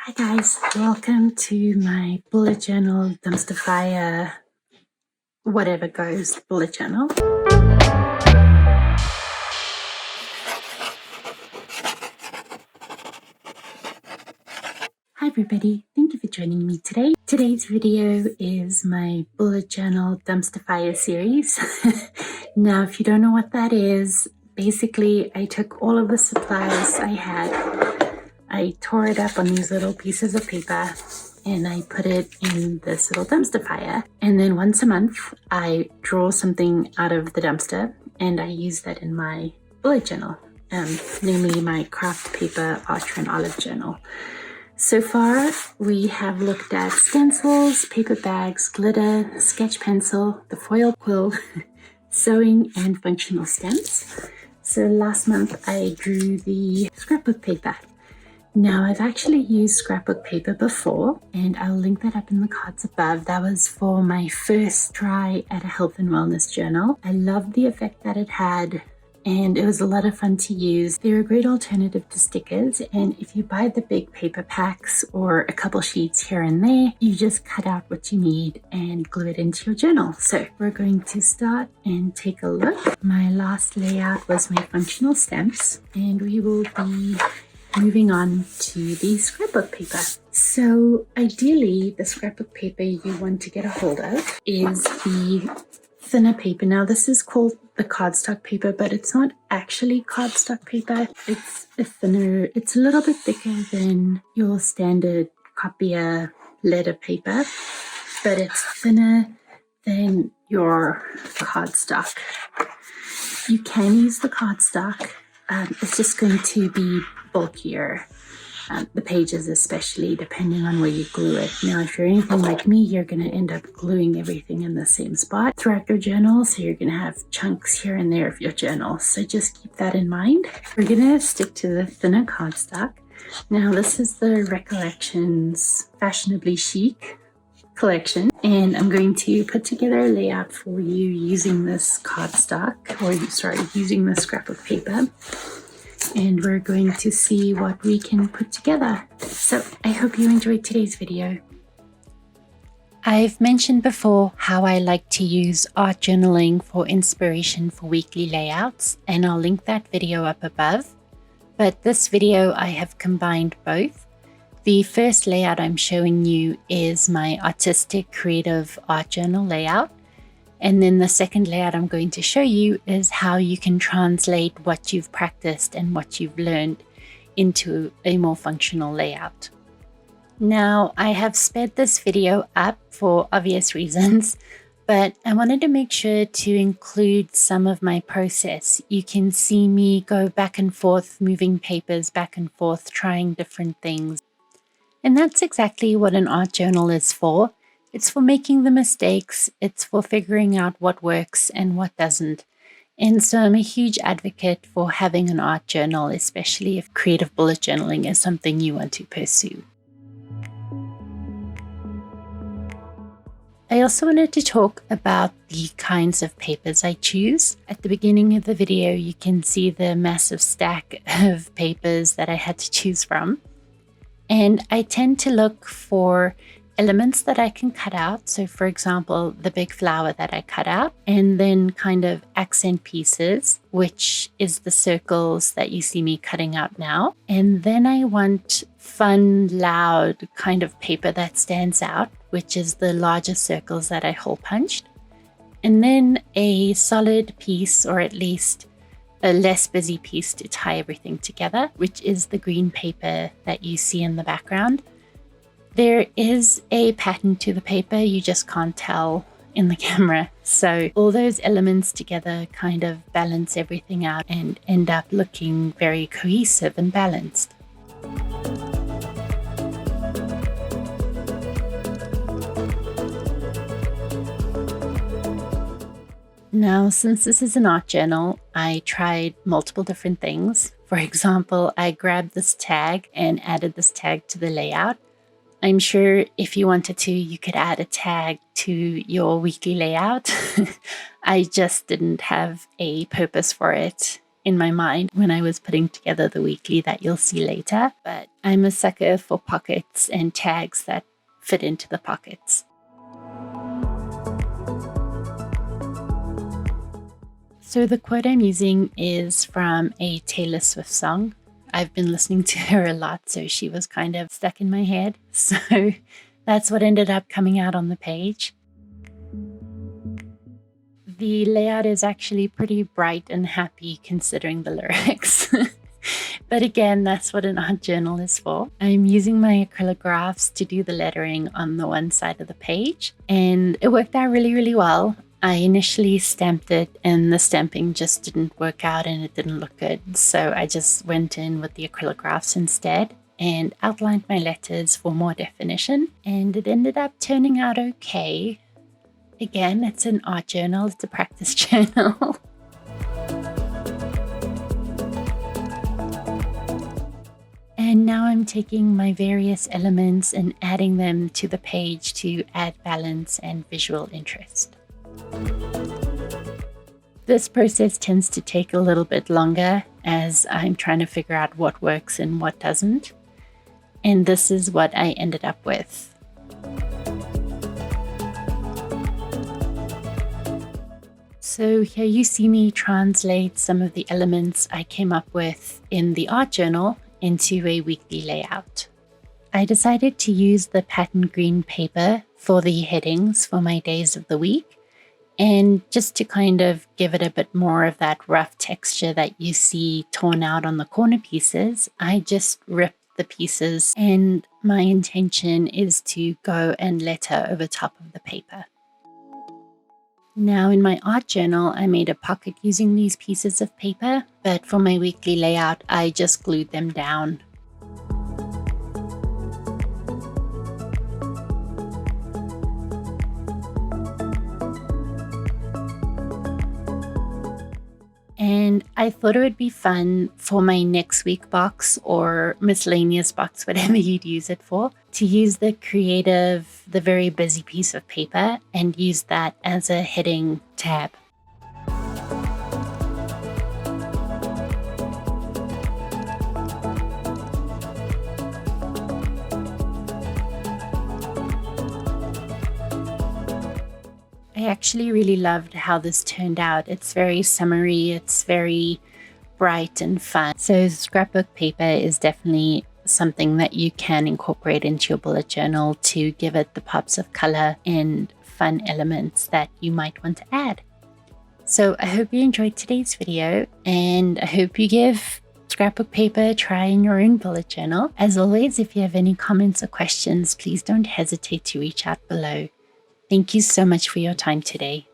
Hi guys, welcome to my bullet journal, Dumspter Fire, whatever goes bullet journal. Hi everybody, thank you for joining me today. Today's video is my bullet journal Dumspter Fire series. Now, if you don't know what that is, basically I took all of the supplies I had, I tore it up on these little pieces of paper, and I put it in this little dumpster fire. And then once a month, I draw something out of the dumpster and I use that in my bullet journal, namely my Kraft paper Archer and Olive journal. So far, we have looked at stencils, paper bags, glitter, sketch pencil, the foil quill, sewing, and functional stamps. So last month, I drew the scrapbook paper. Now, I've actually used scrapbook paper before, and I'll link that up in the cards above. That was for my first try at a health and wellness journal. I loved the effect that it had, and it was a lot of fun to use. They're a great alternative to stickers, and if you buy the big paper packs or a couple sheets here and there, you just cut out what you need and glue it into your journal. So we're going to start and take a look. My last layout was my functional stamps, and we will be moving on to the scrapbook paper. So ideally, the scrapbook paper you want to get a hold of is the thinner paper. Now, this is called the cardstock paper, but it's not actually cardstock paper. It's a thinner, it's a little bit thicker than your standard copier letter paper, but it's thinner than your cardstock. You can use the cardstock. It's just going to be bulkier, the pages especially, depending on where you glue it. Now, if you're anything like me, you're going to end up gluing everything in the same spot throughout your journal, so you're going to have chunks here and there of your journal. So just keep that in mind. We're going to stick to the thinner cardstock. Now, this is the Recollections Fashionably Chic collection, and I'm going to put together a layout for you using this cardstock, using the scrapbook paper. And we're going to see what we can put together. So I hope you enjoyed today's video. I've mentioned before how I like to use art journaling for inspiration for weekly layouts, and I'll link that video up above. But this video, I have combined both. The first layout I'm showing you is my artistic creative art journal layout. And then the second layout I'm going to show you is how you can translate what you've practiced and what you've learned into a more functional layout. Now, I have sped this video up for obvious reasons, but I wanted to make sure to include some of my process. You can see me go back and forth, moving papers back and forth, trying different things. And that's exactly what an art journal is for. It's for making the mistakes, it's for figuring out what works and what doesn't. And so I'm a huge advocate for having an art journal, especially if creative bullet journaling is something you want to pursue. I also wanted to talk about the kinds of papers I choose. At the beginning of the video, you can see the massive stack of papers that I had to choose from. And I tend to look for elements that I can cut out. So for example, the big flower that I cut out, and then kind of accent pieces, which is the circles that you see me cutting out now. And then I want fun, loud kind of paper that stands out, which is the larger circles that I hole punched. And then a solid piece, or at least a less busy piece to tie everything together, which is the green paper that you see in the background. There is a pattern to the paper, you just can't tell in the camera. So all those elements together kind of balance everything out and end up looking very cohesive and balanced. Now, since this is an art journal, I tried multiple different things. For example, I grabbed this tag and added this tag to the layout. I'm sure if you wanted to, you could add a tag to your weekly layout. I just didn't have a purpose for it in my mind when I was putting together the weekly that you'll see later. But I'm a sucker for pockets and tags that fit into the pockets. So the quote I'm using is from a Taylor Swift song. I've been listening to her a lot, so she was kind of stuck in my head. So that's what ended up coming out on the page. The layout is actually pretty bright and happy considering the lyrics. But again, that's what an art journal is for. I'm using my acrylic grafts to do the lettering on the one side of the page, and it worked out really, really well. I initially stamped it and the stamping just didn't work out and it didn't look good. So I just went in with the acrylic grafts instead and outlined my letters for more definition. And it ended up turning out okay. Again, it's an art journal, it's a practice journal. And now I'm taking my various elements and adding them to the page to add balance and visual interest. This process tends to take a little bit longer as I'm trying to figure out what works and what doesn't. And this is what I ended up with. So here you see me translate some of the elements I came up with in the art journal into a weekly layout. I decided to use the pattern green paper for the headings for my days of the week. And just to kind of give it a bit more of that rough texture that you see torn out on the corner pieces, I just ripped the pieces, and my intention is to go and letter over top of the paper. Now in my art journal, I made a pocket using these pieces of paper, but for my weekly layout, I just glued them down. And I thought it would be fun for my next week box or miscellaneous box, whatever you'd use it for, to use the creative, the very busy piece of paper and use that as a heading tab. I actually really loved how this turned out. It's very summery, it's very bright and fun. So scrapbook paper is definitely something that you can incorporate into your bullet journal to give it the pops of color and fun elements that you might want to add. So I hope you enjoyed today's video, and I hope you give scrapbook paper a try in your own bullet journal. As always, if you have any comments or questions, please don't hesitate to reach out below. Thank you so much for your time today.